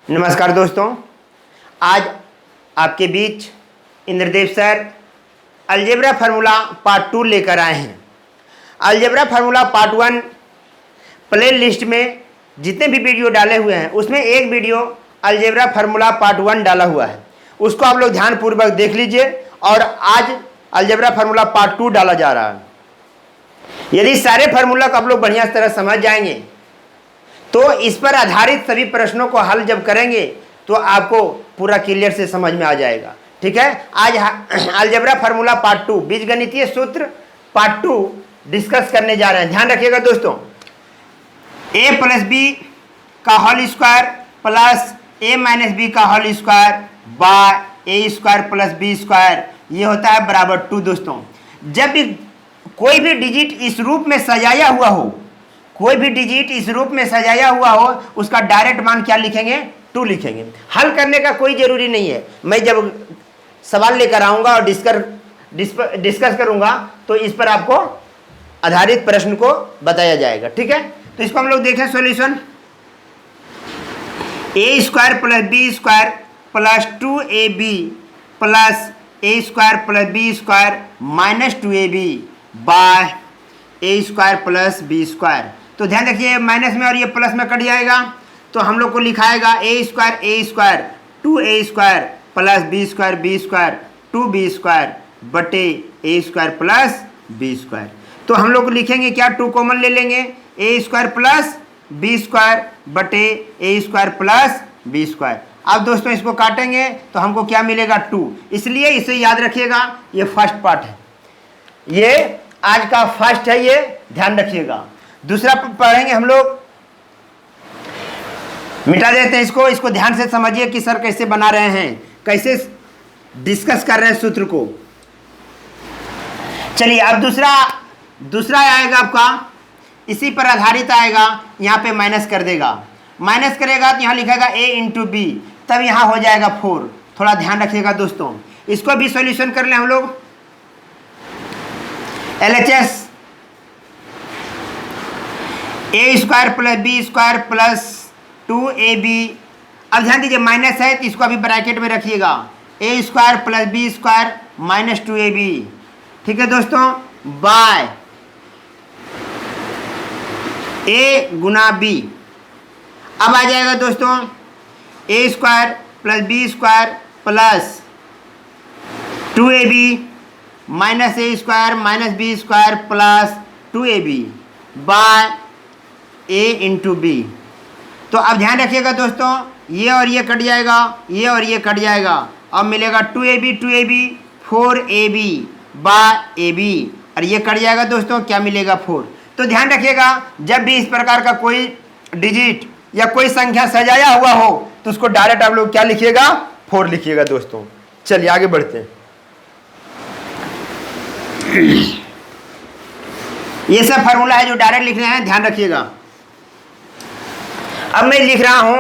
नमस्कार दोस्तों, आज आपके बीच Indradev sir algebra formula part 2 लेकर आए हैं। Algebra formula part 1 playlist में जितने भी वीडियो डाले हुए हैं उसमें एक वीडियो अलजेब्रा फार्मूला पार्ट 1 डाला हुआ है, उसको आप लोग ध्यानपूर्वक देख लीजिए। और आज अलजेब्रा फार्मूला पार्ट 2 डाला जा रहा है। यदि सारे फार्मूला को आप लोग बढ़िया तरह समझ जाएंगे तो इस पर आधारित सभी प्रश्नों को हल जब करेंगे तो आपको पूरा क्लियर से समझ में आ जाएगा। ठीक है, आज अलजेब्रा फार्मूला पार्ट 2 बीजगणितीय सूत्र पार्ट 2 डिस्कस करने जा रहे हैं। ध्यान रखिएगा दोस्तों, a प्लस बी का whole square plus a minus B का whole square by A square plus B square, ये होता है बराबर 2। दोस्तों, जब भी कोई भी डिजिट इस रूप में सजाया हुआ हो, कोई भी डिजिट इस रूप में सजाया हुआ हो, उसका डायरेक्ट मान क्या लिखेंगे? 2 लिखेंगे। हल करने का कोई जरूरी नहीं है। मैं जब सवाल लेकर आऊंगा और डिस्कस करूंगा तो इस पर आपको आधारित प्रश्न को बताया जाएगा। ठीक है, तो इसको हम लोग देखें solution. A square plus B square plus 2ab plus A square plus B square minus 2ab by A square plus B square. तो ध्यान रखिए, माइनस में और ये प्लस में कट जाएगा तो हम लोग को लिखाएगा A square 2a square plus B square 2b square बटे A square plus B square. तो हम लोग को लिखेंगे क्या? 2 कॉमन ले लेंगे, ए स्क्वायर प्लस बी स्क्वायर बटे A square plus B square. अब दोस्तों इसको काटेंगे तो हमको क्या मिलेगा? 2। इसलिए इसे याद रखिएगा, ये फर्स्ट पार्ट है, ये आज का फर्स्ट है, ये ध्यान रखिएगा। दूसरा पढ़ेंगे हम लोग, मिटा देते हैं इसको ध्यान से समझिए कि सर कैसे बना रहे हैं, कैसे डिस्कस कर रहे हैं सूत्र को। चलिए अब दूसरा आएगा आपका, इसी पर आधारित आएगा। यहाँ पे माइनस कर देगा, माइनस करेगा तो यहाँ लिखेगा a इंटू बी, तब यहाँ हो जाएगा 4। थोड़ा ध्यान रखिएगा दोस्तों, इसको भी सॉल्यूशन कर लें हम लोग। LHS A square plus B square plus 2ab। अब ध्यान दीजिए, माइनस है तो इसको अभी ब्रैकेट में रखिएगा, A square plus B square minus 2ab। ठीक है दोस्तों, बाय ए गुना बी। अब आ जाएगा दोस्तों ए square plus B square plus 2ab minus A square minus B square plus 2ab by A into B. तो अब ध्यान रखिएगा दोस्तों, ये और ये कट जाएगा, ये और ये कट जाएगा, अब मिलेगा 2ab 4ab बाय ab, और ये कट जाएगा दोस्तों, क्या मिलेगा? 4। तो ध्यान रखिएगा, जब भी इस प्रकार का कोई डिजिट या कोई संख्या सजाया हुआ हो तो उसको डायरेक्ट आप लोग क्या लिखिएगा? 4 लिखिएगा दोस्तों। चलिए आगे बढ़ते हैं। ये सब फार्मूला है जो डायरेक्ट लिख रहे हैं, ध्यान रखिएगा। अब मैं लिख रहा हूं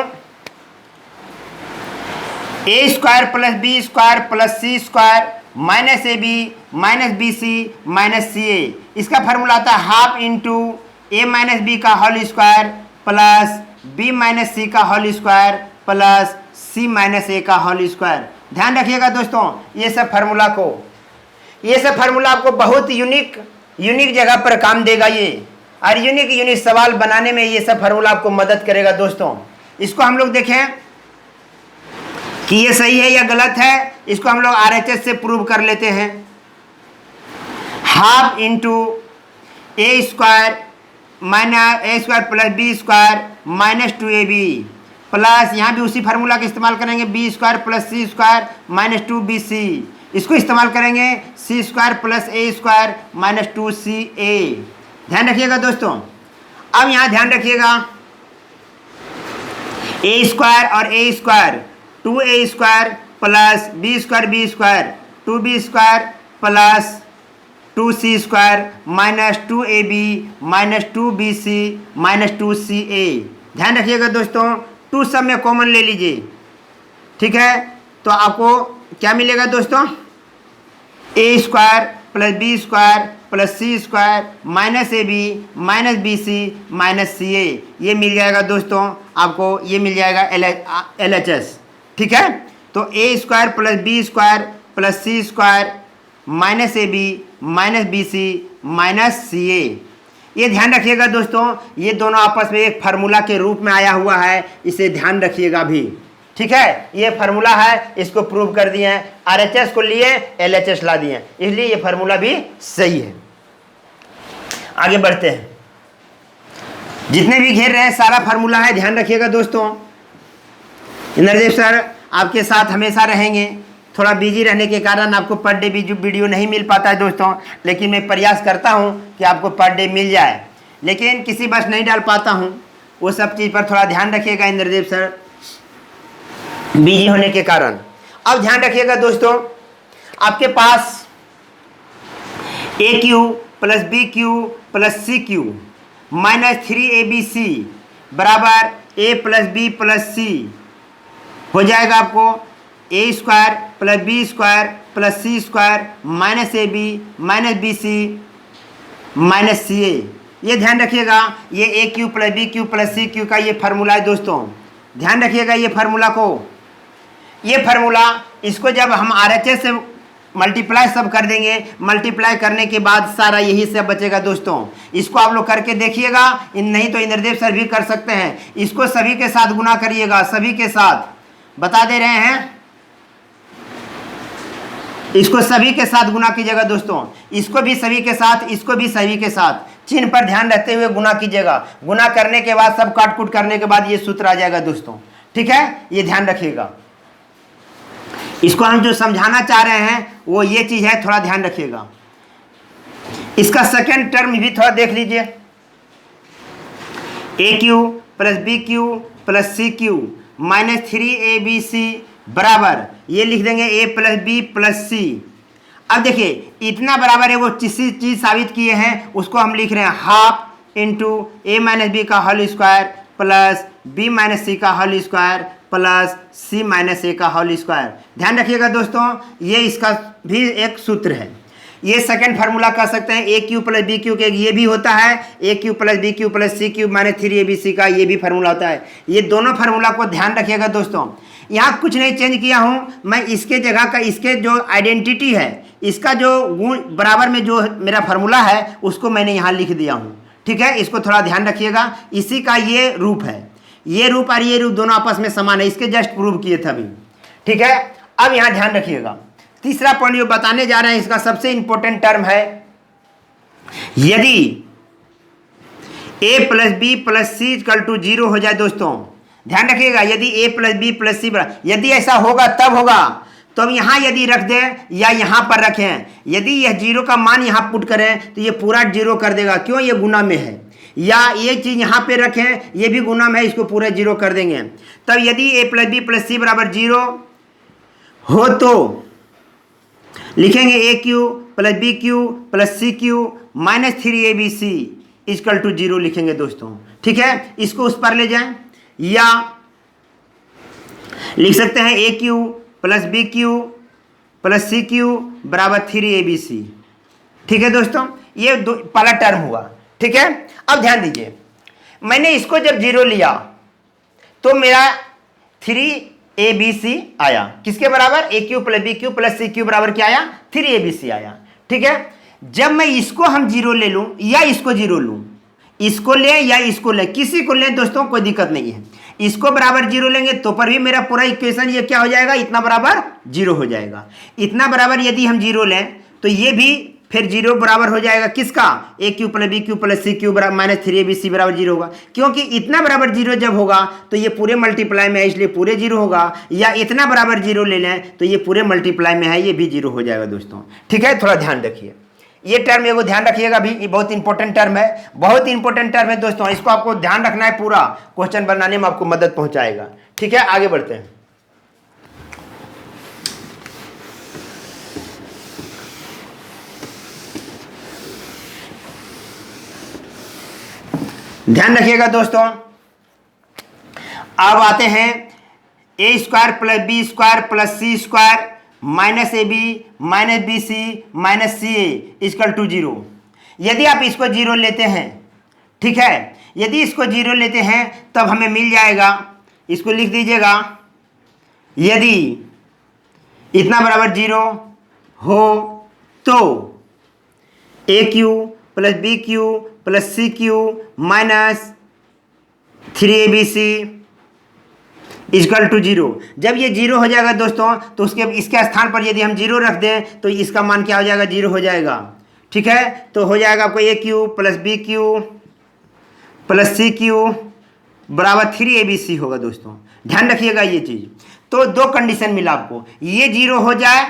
A square plus B square plus C square minus A B minus B C minus C A. इसका फार्मूला आता है हाफ इंटू ए माइनस बी का whole square plus B minus सी का होल स्क्वायर प्लस सी माइनस ए का whole square. ध्यान रखिएगा दोस्तों, ये सब फार्मूला आपको बहुत यूनिक जगह पर काम देगा ये, और यूनिक सवाल बनाने में ये सब फार्मूला आपको मदद करेगा दोस्तों। इसको हम लोग देखें कि ये सही है या गलत है, इसको हम लोग RHS से प्रूव कर लेते हैं। Half into A square minus A square plus B square minus 2ab plus, यहाँ भी उसी फार्मूला का इस्तेमाल करेंगे, बी स्क्वायर प्लस सी स्क्वायर माइनस 2bc। इसको इस्तेमाल करेंगे C square plus A square minus 2ca। ध्यान रखिएगा दोस्तों। अब यहाँ ध्यान रखिएगा, ए स्क्वायर और A square 2a square plus B square 2b square plus 2c square minus 2ab minus 2bc minus 2ca। ध्यान रखिएगा दोस्तों, 2 सब में कॉमन ले लीजिए। ठीक है, तो आपको क्या मिलेगा दोस्तों? ए square plus B square plus C square minus A B minus B C minus C A, ये मिल जाएगा दोस्तों आपको, ये मिल जाएगा एल एच एस। ठीक है, तो A square plus B square plus C square minus A B minus B C minus C A. ये ध्यान रखिएगा दोस्तों, ये दोनों आपस में एक फार्मूला के रूप में आया हुआ है, इसे ध्यान रखिएगा भी। ठीक है, ये फार्मूला है, इसको प्रूव कर दिए हैं, आरएचएस को लिए एलएचएस ला दिए, इसलिए ये फार्मूला भी सही है। आगे बढ़ते हैं, जितने भी घेर रहे हैं सारा फार्मूला है, ध्यान रखिएगा दोस्तों। इंद्रदेव सर आपके साथ हमेशा रहेंगे, थोड़ा बिजी रहने के कारण आपको पर डे वीडियो नहीं मिल पाता है दोस्तों, लेकिन मैं प्रयास करता हूं कि आपको पर डे मिल जाए, लेकिन किसी बस नहीं डाल पाता हूं, वो सब चीज़ पर थोड़ा ध्यान रखिएगा इंद्रदेव सर, बिजी होने के कारण। अब ध्यान रखिएगा दोस्तों, आपके पास A cube plus B cube plus C cube minus 3abc बराबर A plus B plus C हो जाएगा आपको A square plus B square plus C square minus A B minus B C minus C A. ये ध्यान रखिएगा, ये A cube plus B cube plus C cube का ये फार्मूला है दोस्तों, ध्यान रखिएगा ये फार्मूला को। ये फार्मूला इसको जब हम आरएचएस से मल्टीप्लाई सब कर देंगे, मल्टीप्लाई करने के बाद सारा यही सब बचेगा दोस्तों। इसको आप लोग करके देखिएगा, नहीं तो इंद्रदेव सर भी कर सकते हैं। इसको सभी के साथ गुना करिएगा, सभी के साथ बता दे रहे हैं, इसको सभी के साथ गुना कीजिएगा दोस्तों, इसको भी सभी के साथ, इसको भी सभी के साथ, चिन्ह पर ध्यान रखते हुए गुना कीजिएगा। गुना करने के बाद सब काट कूट करने के बाद ये सूत्र आ जाएगा दोस्तों। ठीक है, ये ध्यान रखिएगा। इसको हम जो समझाना चाह रहे हैं वो ये चीज है, थोड़ा ध्यान रखिएगा। इसका सेकेंड टर्म भी थोड़ा देख लीजिए, A cube plus B cube plus C cube minus 3abc बराबर, ये लिख देंगे A plus B plus C. अब देखिए इतना बराबर है, वो चीज साबित किए हैं, उसको हम लिख रहे हैं हाफ इंटू ए माइनस बी का whole square plus B minus सी का होल स्क्वायर प्लस सी माइनस ए का होल स्क्वायर। ध्यान रखिएगा दोस्तों, ये इसका भी एक सूत्र है। ये सेकंड फार्मूला कह सकते हैं, A cube plus B cube के ये भी होता है, ए cube plus B cube plus सी क्यू माइनस 3abc का ये भी फार्मूला होता है। ये दोनों फार्मूला को ध्यान रखिएगा दोस्तों। यहाँ कुछ नहीं चेंज किया हूँ मैं, इसके जगह का, इसके जो आइडेंटिटी है, इसका जो गुण बराबर में जो मेरा फार्मूला है उसको मैंने यहाँ लिख दिया हूँ। ठीक है, इसको थोड़ा ध्यान रखिएगा। इसी का ये रूप है, ये रूप और ये रूप दोनों आपस में समान है, इसके जस्ट प्रूव किए थे अभी। ठीक है, अब यहाँ ध्यान रखिएगा, तीसरा पॉइंट जो बताने जा रहे हैं इसका सबसे इंपॉर्टेंट टर्म है, यदि a plus B plus C equal to 0 हो जाए दोस्तों, ध्यान रखिएगा, यदि a plus B plus C, यदि ऐसा होगा तब होगा, तो हम यहाँ यदि रख दें या यहाँ पर रखें, यदि यह 0 का मान यहाँ पुट करें तो ये पूरा 0 कर देगा, क्यों, ये गुना में है। या ये चीज़ यहाँ पे रखें, ये भी गुना में है, इसको पूरा 0 कर देंगे। तब यदि a plus B plus C बराबर 0 हो तो लिखेंगे A cube plus B cube plus C cube minus 3abc equal to 0 लिखेंगे दोस्तों। ठीक है, इसको उस पर ले जाएं, या लिख सकते हैं A cube plus B cube plus C cube बराबर 3abc। ठीक है दोस्तों, ये पहला टर्म हुआ। ठीक है, अब ध्यान दीजिए, मैंने इसको जब 0 लिया तो मेरा 3abc आया, किसके बराबर, A cube plus B cube plus C cube बराबर क्या आया, 3abc आया। ठीक है, जब मैं इसको हम 0 ले लूं या इसको 0 लूं, इसको लें या इसको लें, किसी को लें दोस्तों कोई दिक्कत नहीं है, इसको बराबर 0 लेंगे तो पर भी मेरा पूरा इक्वेशन ये क्या हो जाएगा, इतना बराबर 0 हो जाएगा। इतना बराबर यदि हम 0 लें तो ये भी फिर 0 बराबर हो जाएगा किसका, A cube plus B cube plus C cube बराबर माइनस 3abc बराबर 0 होगा, क्योंकि इतना बराबर 0 जब होगा तो ये पूरे मल्टीप्लाई में है, इसलिए पूरे 0 होगा। या इतना बराबर 0 ले लें तो ये पूरे मल्टीप्लाई में है, ये भी 0 हो जाएगा दोस्तों। ठीक है, थोड़ा ध्यान रखिए, ये टर्म एगो ध्यान रखिएगा भी, ये बहुत इंपॉर्टेंट टर्म है, बहुत इंपॉर्टेंट टर्म है दोस्तों, इसको आपको ध्यान रखना है, पूरा क्वेश्चन बनाने में आपको मदद पहुंचाएगा। ठीक है, आगे बढ़ते हैं। ध्यान रखिएगा दोस्तों, अब आते हैं A square plus B square plus C square minus A B minus B C minus C A equal to 0। यदि आप इसको 0 लेते हैं, ठीक है, यदि इसको 0 लेते हैं तब हमें मिल जाएगा, इसको लिख दीजिएगा, यदि इतना बराबर 0 हो तो A cube plus B cube plus C cube minus 3abc equal to 0। जब ये 0 हो जाएगा दोस्तों तो इसके स्थान पर यदि हम 0 रख दें तो इसका मान क्या हो जाएगा, 0 हो जाएगा। ठीक है, तो हो जाएगा आपको A cube plus B cube plus C cube बराबर 3abc होगा दोस्तों, ध्यान रखिएगा ये चीज़। तो दो कंडीशन मिला आपको, ये 0 हो जाए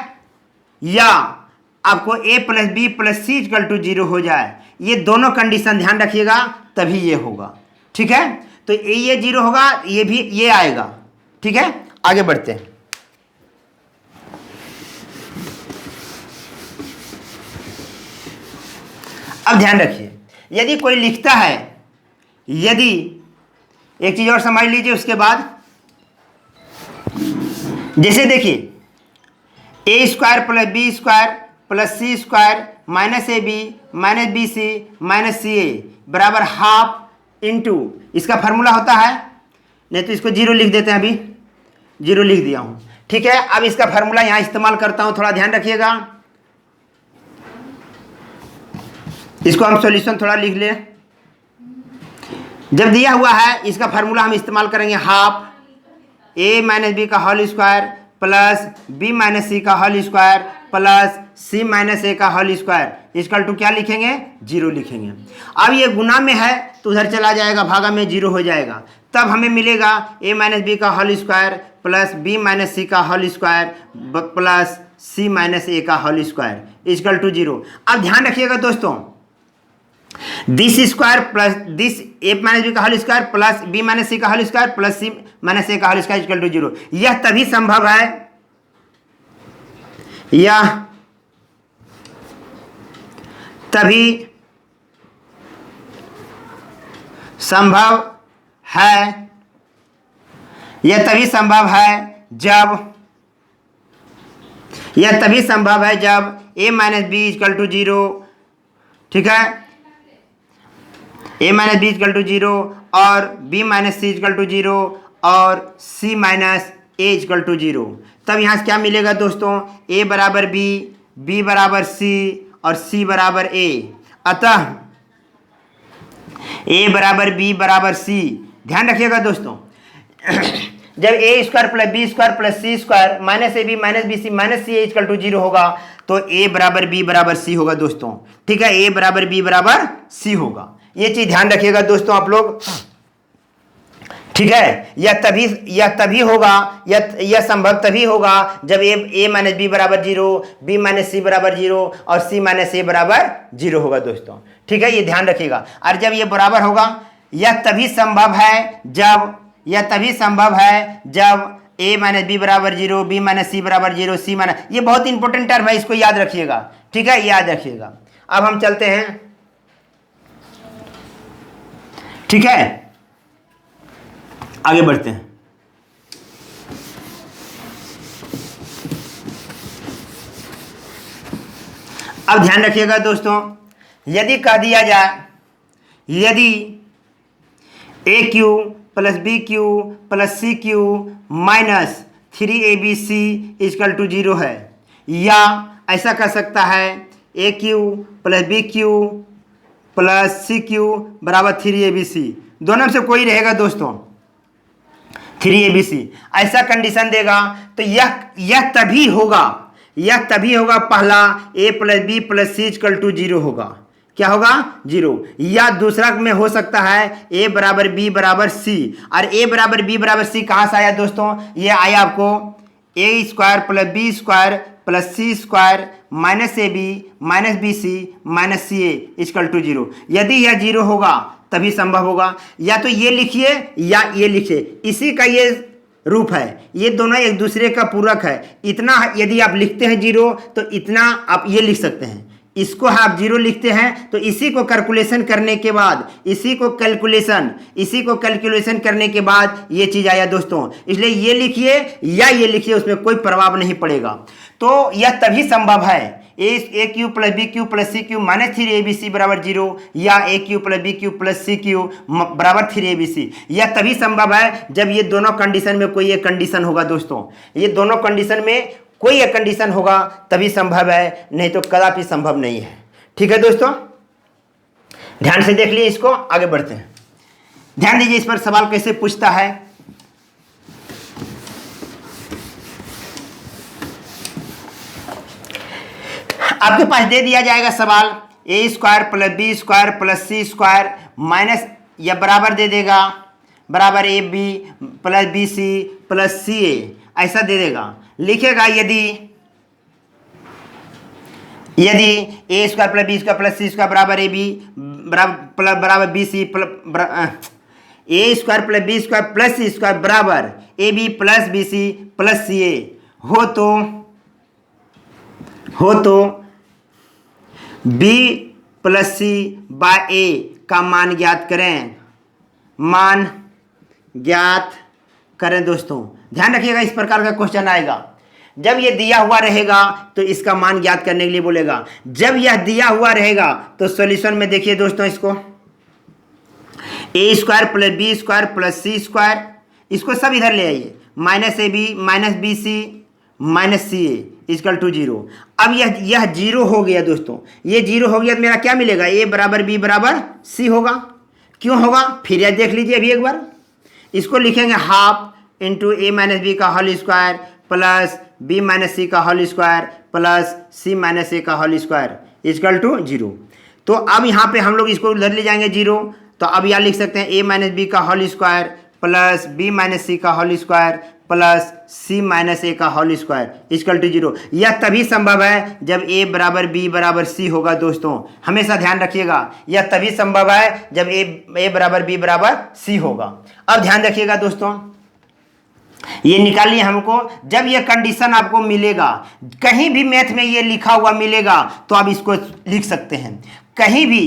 या आपको a plus B plus C equal to 0 हो जाए, ये दोनों कंडीशन ध्यान रखिएगा तभी ये होगा। ठीक है, तो ये 0 होगा, ये भी ये आएगा। ठीक है, आगे बढ़ते हैं। अब ध्यान रखिए, यदि कोई लिखता है, यदि एक चीज और समझ लीजिए उसके बाद, जैसे देखिए A square plus B square plus C square minus A B minus B C minus C A बराबर हाफ इंटू, इसका फार्मूला होता है, नहीं तो इसको 0 लिख देते हैं, अभी 0 लिख दिया हूं। ठीक है, अब इसका फार्मूला यहां इस्तेमाल करता हूं, थोड़ा ध्यान रखिएगा। इसको हम सॉल्यूशन थोड़ा लिख लें। जब दिया हुआ है इसका फार्मूला हम इस्तेमाल करेंगे, हाफ ए माइनस बी का whole square plus B minus सी का होल स्क्वायर प्लस सी माइनस ए का होल स्क्वायर इक्वल टू क्या लिखेंगे, 0 लिखेंगे। अब ये गुना में है तो उधर चला जाएगा, भागा में 0 हो जाएगा, तब हमें मिलेगा ए माइनस बी का whole square plus B minus सी का होल स्क्वायर प्लस सी माइनस ए का होल स्क्वायर इक्वल टू 0। अब ध्यान रखिएगा दोस्तों, this square plus this a minus B का whole square plus B minus सी का होल स्क्वायर प्लस सी minus ए का होल स्क्वायर इक्वल टू 0। यह तभी संभव है, यह तभी संभव है, यह तभी संभव है जब, यह तभी संभव है जब a minus B equal to 0। ठीक है, a minus B equal to 0 और b minus C equal to 0 और c minus A equal to 0। तब यहाँ से क्या मिलेगा दोस्तों, a बराबर b, b बराबर c और c बराबर a। अतः a बराबर b बराबर c, ध्यान रखिएगा दोस्तों, जब a square plus B square plus C square minus A B minus B C minus C A equal to 0 होगा तो ए बराबर बी बराबर सी होगा दोस्तों। ठीक है, ए बराबर बी बराबर सी होगा, ये चीज ध्यान रखिएगा दोस्तों आप लोग। ठीक है, यह तभी होगा, यह संभव तभी होगा जब ए माइनस बी बराबर 0, बी माइनस सी बराबर 0 और सी माइनस ए बराबर 0 होगा दोस्तों। ठीक है, ये ध्यान रखिएगा। और जब ये बराबर होगा, यह तभी संभव है जब, यह तभी संभव है जब a माइनस बी बराबर 0, बी माइनस सी बराबर 0, सी माइनस, ये बहुत इंपॉर्टेंट टर्म है, इसको याद रखिएगा। ठीक है, याद रखिएगा। अब हम चलते हैं। ठीक है, आगे बढ़ते हैं। अब ध्यान रखिएगा दोस्तों, यदि कह दिया जाए, यदि a cube plus B cube plus C cube minus 3abc equal to 0 है, या ऐसा कर सकता है ए cube plus B cube plus सी क्यू बराबर 3abc, दोनों में से कोई रहेगा दोस्तों, 3abc ऐसा कंडीशन देगा तो यह तभी होगा, यह तभी होगा, पहला a plus B plus C equal to 0 होगा, क्या होगा, 0। या दूसरा में हो सकता है a बराबर b बराबर c, और a बराबर b बराबर c कहाँ से आया दोस्तों, ये आया आपको a square plus B square plus C square minus A B minus B C minus C A equal to 0। यदि यह 0 होगा तभी संभव होगा, या तो ये लिखिए या ये लिखिए, इसी का ये रूप है, ये दोनों एक दूसरे का पूरक है। इतना यदि आप लिखते हैं 0 तो इतना आप ये लिख सकते हैं, इसको आप 0 लिखते हैं तो इसी को कैलकुलेशन करने के बाद, इसी को कैलकुलेशन करने के बाद ये चीज़ आया दोस्तों। इसलिए ये लिखिए या ये लिखिए, उसमें कोई प्रभाव नहीं पड़ेगा। तो यह तभी संभव है, ए cube plus B cube plus सी क्यू माइनस 3abc बराबर 0 या a cube plus B cube plus C cube बराबर 3abc। यह तभी संभव है जब ये दोनों कंडीशन में कोई एक कंडीशन होगा दोस्तों, ये दोनों कंडीशन में कोई एक कंडीशन होगा तभी संभव है, नहीं तो कदापि संभव नहीं है। ठीक है दोस्तों, ध्यान से देख लिए इसको, आगे बढ़ते हैं। ध्यान दीजिए इस पर सवाल कैसे पूछता है। आपके पास दे दिया जाएगा सवाल a square plus B square plus C square minus या बराबर दे देगा बराबर a b plus b C plus c a, ऐसा दे देगा। लिखेगा यदि a square plus B square plus C square बराबर ए बी बराबर b c a square plus B square plus C square बराबर a b plus b C plus c a हो तो b plus c by a का मान ज्ञात करें। दोस्तों ध्यान रखिएगा, इस प्रकार का क्वेश्चन आएगा। जब ये दिया हुआ रहेगा तो इसका मान ज्ञात करने के लिए बोलेगा। जब यह दिया हुआ रहेगा तो सॉल्यूशन में देखिए दोस्तों, ए square plus B square plus सी स्क्वायर, इसको सब इधर ले आइए, minus A B minus B C minus C A equal to 0। अब यह 0 हो गया दोस्तों, ये 0 हो गया तो मेरा क्या मिलेगा, ए बराबर बी बराबर सी होगा। क्यों होगा, फिर यह देख लीजिए अभी एक बार। इसको लिखेंगे हाफ इंटू ए माइनस बी का whole square plus B minus सी का होल स्क्वायर प्लस सी माइनस ए का होल स्क्वायर इक्वल टू 0। तो अब यहाँ पे हम लोग इसको उधर ले जाएंगे 0, तो अब यहाँ लिख सकते हैं ए माइनस बी का whole square plus B minus सी का होल स्क्वायर प्लस सी माइनस ए का होल स्क्वायर इक्वल टू 0। यह तभी संभव है जब ए बराबर बी बराबर सी होगा। दोस्तों हमेशा ध्यान रखिएगा, यह तभी संभव है जब ए बराबर बी बराबर सी होगा। अब ध्यान रखिएगा दोस्तों, ये निकालिए हमको। जब ये कंडीशन आपको मिलेगा, कहीं भी मैथ में ये लिखा हुआ मिलेगा तो आप इसको लिख सकते हैं। कहीं भी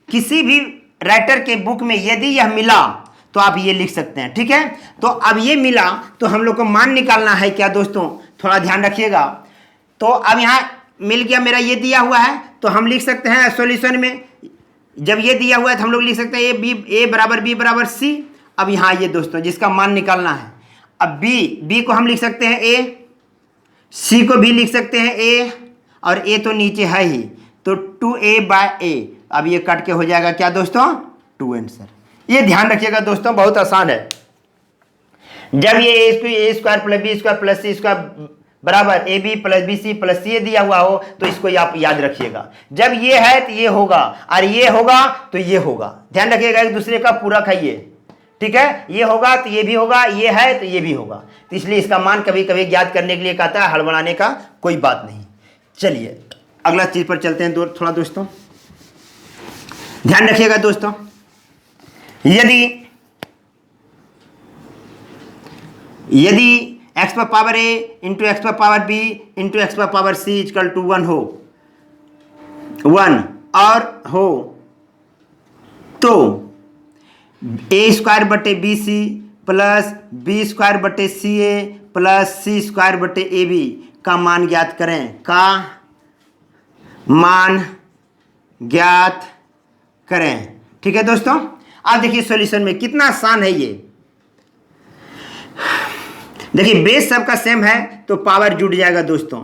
किसी भी राइटर के बुक में यदि यह मिला तो आप ये लिख सकते हैं। ठीक है, तो अब ये मिला तो हम लोग को मान निकालना है क्या दोस्तों, थोड़ा ध्यान रखिएगा। तो अब यहाँ मिल गया, मेरा ये दिया हुआ है तो हम लिख सकते हैं सॉल्यूशन में, जब ये दिया हुआ है तो हम लोग लिख सकते हैं ए बराबर बी बराबर सी। अब यहाँ ये दोस्तों जिसका मान निकालना है, अब बी को हम लिख सकते हैं ए, सी को भी लिख सकते हैं ए, और ए तो नीचे है ही, तो 2a बाय ए। अब ये कट के हो जाएगा क्या दोस्तों, 2 आंसर। ये ध्यान रखिएगा दोस्तों, बहुत आसान है। जब ये a square plus B square plus C square बराबर a b plus b C plus c दिया हुआ हो तो इसको आप याद रखिएगा। जब ये है तो ये होगा, और ये होगा तो ये होगा। ध्यान रखिएगा, एक दूसरे का पूरा खाइए। ठीक है, ये होगा तो ये भी होगा, ये है तो ये भी होगा। तो इसलिए इसका मान कभी कभी ज्ञात करने के लिए कहता है, हड़बड़ाने का कोई बात नहीं। चलिए अगला चीज पर चलते हैं थोड़ा दोस्तों, ध्यान रखिएगा दोस्तों। यदि x पर पावर a इंटू एक्स पर पावर b इंटू एक्स पर पावर c इक्वल टू 1 हो तो ए स्क्वायर बटे बी सी प्लस बी स्क्वायर बटे सी ए प्लस सी स्क्वायर बटे ए बी का मान ज्ञात करें। ठीक है दोस्तों, आप देखिए सॉल्यूशन में कितना आसान है ये। देखिए बेस सबका सेम है तो पावर जुड़ जाएगा दोस्तों,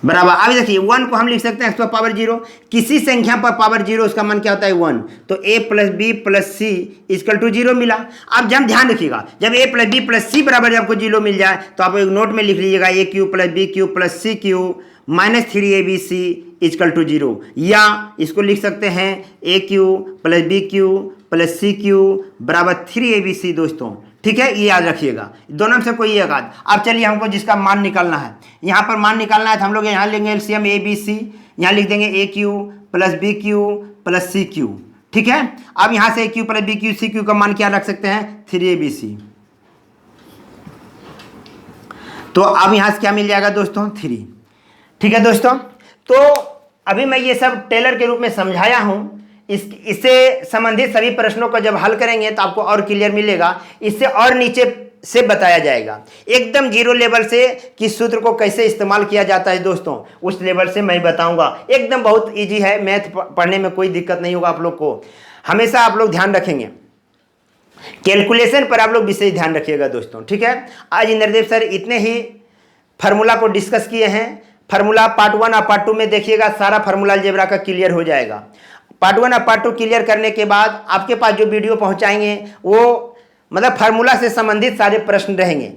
बराबर। अब देखिए 1 को हम लिख सकते हैं एक्स पर पावर 0, किसी संख्या पर पावर 0 उसका मान क्या होता है 1, तो a plus B plus C equal to 0 मिला। अब जब ध्यान रखिएगा, जब a plus B plus C बराबर आपको 0 मिल जाए तो आप एक नोट में लिख लीजिएगा a cube plus B cube plus C cube minus 3abc equal to 0, या इसको लिख सकते हैं a cube plus B cube plus C cube बराबर 3abc दोस्तों। ठीक है, ये याद रखिएगा, दोनों में से कोई एक आध। अब चलिए हमको जिसका मान निकालना है, यहाँ पर मान निकालना है तो हम लोग यहाँ लेंगे एलसीएम ए बी सी, यहाँ लिख देंगे a cube plus B cube plus C cube. ठीक है, अब यहाँ से a cube plus B cube c cube का मान क्या रख सकते हैं 3abc। तो अब यहाँ से क्या मिल जाएगा दोस्तों 3। ठीक है दोस्तों, तो अभी मैं ये सब टेलर के रूप में समझाया हूँ। इससे संबंधित सभी प्रश्नों को जब हल करेंगे तो आपको और क्लियर मिलेगा। इससे और नीचे से बताया जाएगा, एकदम जीरो लेवल से कि सूत्र को कैसे इस्तेमाल किया जाता है दोस्तों, उस लेवल से मैं बताऊंगा। एकदम बहुत इजी है, मैथ पढ़ने में कोई दिक्कत नहीं होगा आप लोग को। हमेशा आप लोग ध्यान रखेंगे, कैलकुलेशन पर आप लोग विशेष ध्यान रखिएगा दोस्तों, ठीक है। आज इंद्रदेव सर इतने ही फार्मूला को डिस्कस किए हैं। फार्मूला पार्ट 1 और पार्ट 2 में देखिएगा, सारा फार्मूला अलजेब्रा का क्लियर हो जाएगा। पार्ट 1 और पार्ट 2 क्लियर करने के बाद आपके पास जो वीडियो पहुंचाएंगे वो मतलब फार्मूला से संबंधित सारे प्रश्न रहेंगे।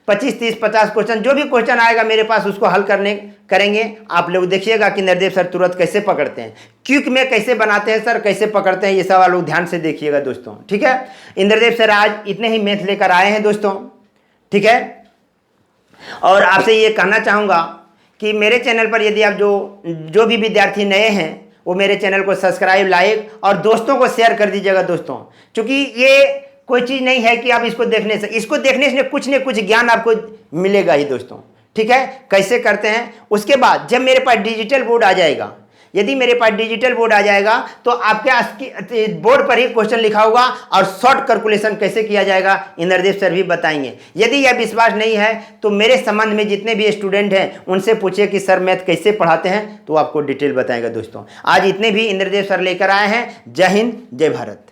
25, 30, 50 क्वेश्चन, जो भी क्वेश्चन आएगा मेरे पास उसको हल करेंगे। आप लोग देखिएगा कि इंद्रदेव सर तुरंत कैसे पकड़ते हैं, क्विक में कैसे बनाते हैं सर, कैसे पकड़ते हैं, ये सब आप लोग ध्यान से देखिएगा दोस्तों, ठीक है। इंद्रदेव सर आज इतने ही मैथ लेकर आए हैं दोस्तों, ठीक है। और आपसे ये कहना चाहूँगा कि मेरे चैनल पर यदि आप जो भी विद्यार्थी नए हैं वो मेरे चैनल को सब्सक्राइब, लाइक और दोस्तों को शेयर कर दीजिएगा दोस्तों, क्योंकि ये कोई चीज़ नहीं है कि आप इसको देखने से कुछ न कुछ ज्ञान आपको मिलेगा ही दोस्तों, ठीक है। कैसे करते हैं, उसके बाद जब मेरे पास डिजिटल बोर्ड आ जाएगा, यदि मेरे पास डिजिटल बोर्ड आ जाएगा तो आपके बोर्ड पर ही क्वेश्चन लिखा होगा और शॉर्ट कैलकुलेशन कैसे किया जाएगा इंद्रदेव सर भी बताएंगे। यदि यह विश्वास नहीं है तो मेरे संबंध में जितने भी स्टूडेंट हैं उनसे पूछिए कि सर मैथ कैसे पढ़ाते हैं, तो आपको डिटेल बताएगा दोस्तों। आज इतने भी इंद्रदेव सर लेकर आए हैं। जय हिंद, जय भारत।